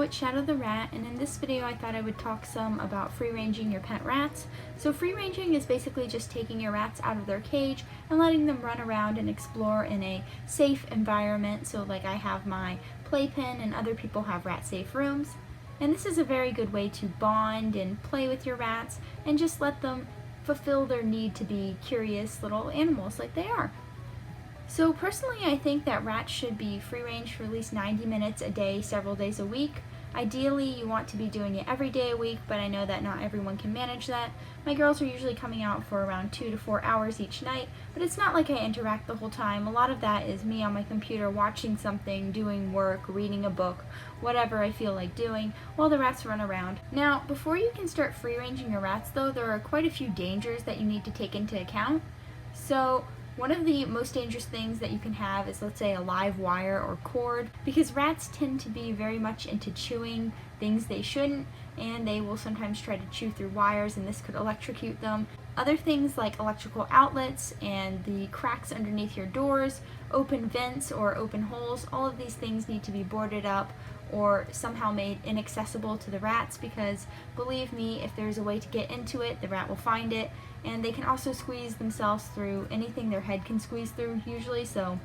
it's Shadow the Rat, and in this video I thought I would talk some about free-ranging your pet rats. So free-ranging is basically just taking your rats out of their cage and letting them run around and explore in a safe environment. So like I have my playpen and other people have rat-safe rooms. And this is a very good way to bond and play with your rats and just let them fulfill their need to be curious little animals like they are. So personally, I think that rats should be free range for at least 90 minutes a day, several days a week. Ideally, you want to be doing it every day a week, but I know that not everyone can manage that. My girls are usually coming out for around 2 to 4 hours each night, but it's not like I interact the whole time. A lot of that is me on my computer watching something, doing work, reading a book, whatever I feel like doing, while the rats run around. Now, before you can start free ranging your rats though, there are quite a few dangers that you need to take into account. So one of the most dangerous things that you can have is, let's say, a live wire or cord, because rats tend to be very much into chewing things they shouldn't, and they will sometimes try to chew through wires, and this could electrocute them. Other things like electrical outlets and the cracks underneath your doors, open vents or open holes, all of these things need to be boarded up or somehow made inaccessible to the rats, because believe me, if there's a way to get into it, the rat will find it. And they can also squeeze themselves through anything their head can squeeze through usually, so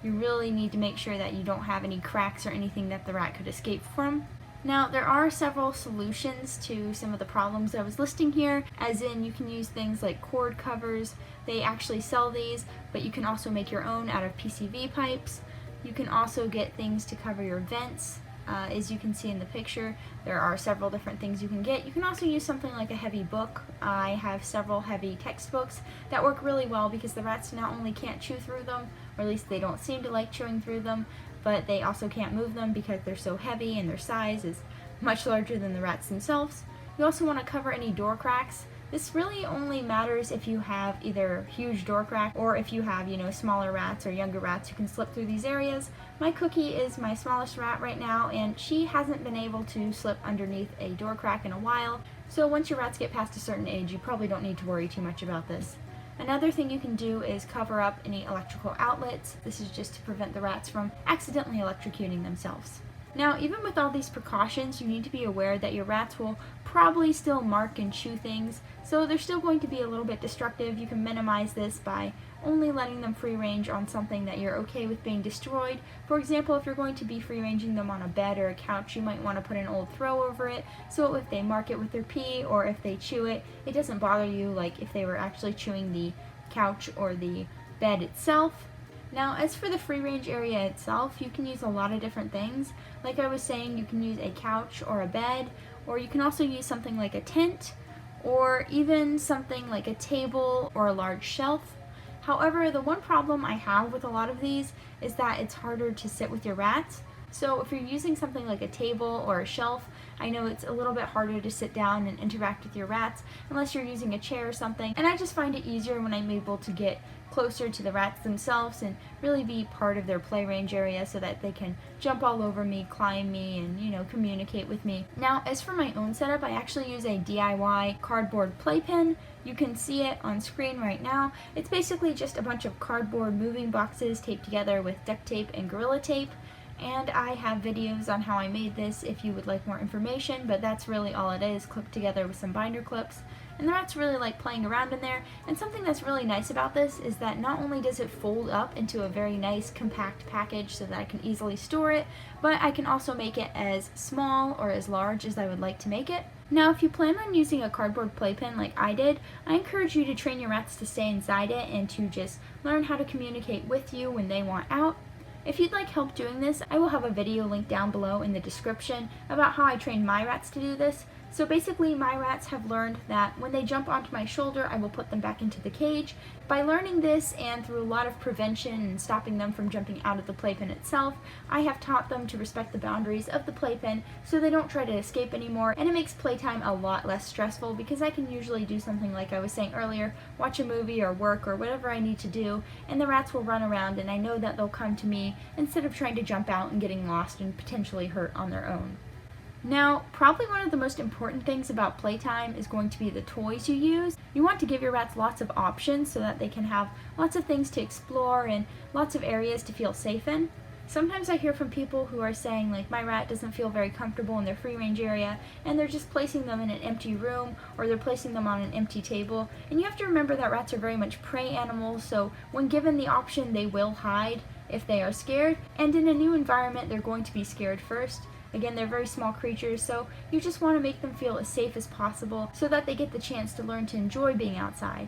you really need to make sure that you don't have any cracks or anything that the rat could escape from. Now, there are several solutions to some of the problems I was listing here, as in you can use things like cord covers. They actually sell these, but you can also make your own out of PCV pipes. You can also get things to cover your vents. As you can see in the picture, there are several different things you can get. You can also use something like a heavy book. I have several heavy textbooks that work really well because the rats not only can't chew through them, or at least they don't seem to like chewing through them, but they also can't move them because they're so heavy and their size is much larger than the rats themselves. You also want to cover any door cracks. This really only matters if you have either huge door crack or if you have, smaller rats or younger rats who can slip through these areas. My Cookie is my smallest rat right now, and she hasn't been able to slip underneath a door crack in a while. So once your rats get past a certain age, you probably don't need to worry too much about this. Another thing you can do is cover up any electrical outlets. This is just to prevent the rats from accidentally electrocuting themselves. Now, even with all these precautions, you need to be aware that your rats will probably still mark and chew things, so they're still going to be a little bit destructive. You can minimize this by only letting them free range on something that you're okay with being destroyed. For example, if you're going to be free ranging them on a bed or a couch, you might want to put an old throw over it, so if they mark it with their pee or if they chew it, it doesn't bother you like if they were actually chewing the couch or the bed itself. Now, as for the free range area itself, you can use a lot of different things. Like I was saying, you can use a couch or a bed, or you can also use something like a tent, or even something like a table or a large shelf. However, the one problem I have with a lot of these is that it's harder to sit with your rats. So if you're using something like a table or a shelf, I know it's a little bit harder to sit down and interact with your rats unless you're using a chair or something. And I just find it easier when I'm able to get closer to the rats themselves and really be part of their play range area so that they can jump all over me, climb me, and communicate with me. Now, as for my own setup, I actually use a DIY cardboard playpen. You can see it on screen right now. It's basically just a bunch of cardboard moving boxes taped together with duct tape and Gorilla Tape. And I have videos on how I made this if you would like more information, but that's really all it is, clipped together with some binder clips. And the rats really like playing around in there, and something that's really nice about this is that not only does it fold up into a very nice compact package so that I can easily store it, but I can also make it as small or as large as I would like to make it. Now, if you plan on using a cardboard playpen like I did, I encourage you to train your rats to stay inside it and to just learn how to communicate with you when they want out. If you'd like help doing this, I will have a video linked down below in the description about how I trained my rats to do this. So basically, my rats have learned that when they jump onto my shoulder, I will put them back into the cage. By learning this and through a lot of prevention and stopping them from jumping out of the playpen itself, I have taught them to respect the boundaries of the playpen so they don't try to escape anymore, and it makes playtime a lot less stressful because I can usually do something like I was saying earlier, watch a movie or work or whatever I need to do, and the rats will run around and I know that they'll come to me instead of trying to jump out and getting lost and potentially hurt on their own. Now, probably one of the most important things about playtime is going to be the toys you use. You want to give your rats lots of options so that they can have lots of things to explore and lots of areas to feel safe in. Sometimes I hear from people who are saying like, my rat doesn't feel very comfortable in their free range area, and they're just placing them in an empty room, or they're placing them on an empty table. And you have to remember that rats are very much prey animals, so when given the option, they will hide if they are scared, and in a new environment they're going to be scared first. Again, they're very small creatures, so you just want to make them feel as safe as possible so that they get the chance to learn to enjoy being outside.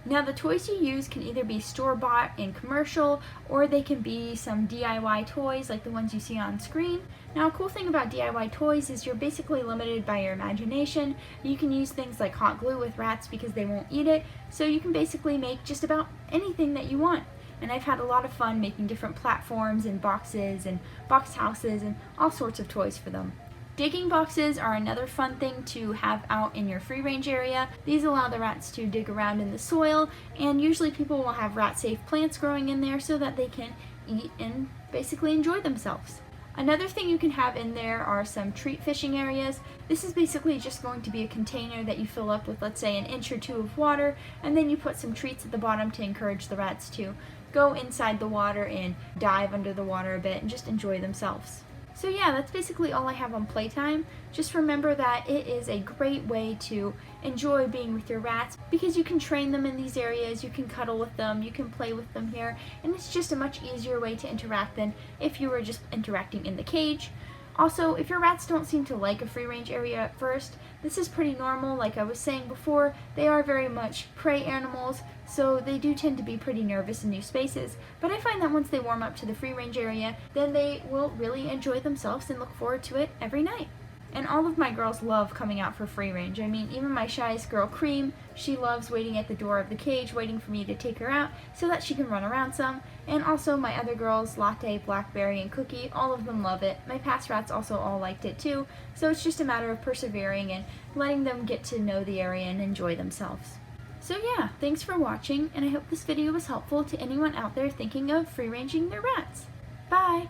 Now, the toys you use can either be store-bought and commercial, or they can be some DIY toys like the ones you see on screen. Now, a cool thing about DIY toys is you're basically limited by your imagination. You can use things like hot glue with rats because they won't eat it, so you can basically make just about anything that you want. And I've had a lot of fun making different platforms and boxes and box houses and all sorts of toys for them. Digging boxes are another fun thing to have out in your free range area. These allow the rats to dig around in the soil, and usually people will have rat-safe plants growing in there so that they can eat and basically enjoy themselves. Another thing you can have in there are some treat fishing areas. This is basically just going to be a container that you fill up with, let's say, an inch or two of water, and then you put some treats at the bottom to encourage the rats to go inside the water and dive under the water a bit and just enjoy themselves. So yeah, that's basically all I have on Playtime. Just remember that it is a great way to enjoy being with your rats because you can train them in these areas, you can cuddle with them, you can play with them here, and it's just a much easier way to interact than if you were just interacting in the cage. Also, if your rats don't seem to like a free range area at first, this is pretty normal. Like I was saying before, they are very much prey animals, so they do tend to be pretty nervous in new spaces. But I find that once they warm up to the free range area, then they will really enjoy themselves and look forward to it every night. And all of my girls love coming out for free range. I mean, even my shyest girl, Cream, she loves waiting at the door of the cage, waiting for me to take her out so that she can run around some. And also my other girls, Latte, Blackberry, and Cookie, all of them love it. My past rats also all liked it too. So it's just a matter of persevering and letting them get to know the area and enjoy themselves. So yeah, thanks for watching, and I hope this video was helpful to anyone out there thinking of free ranging their rats. Bye!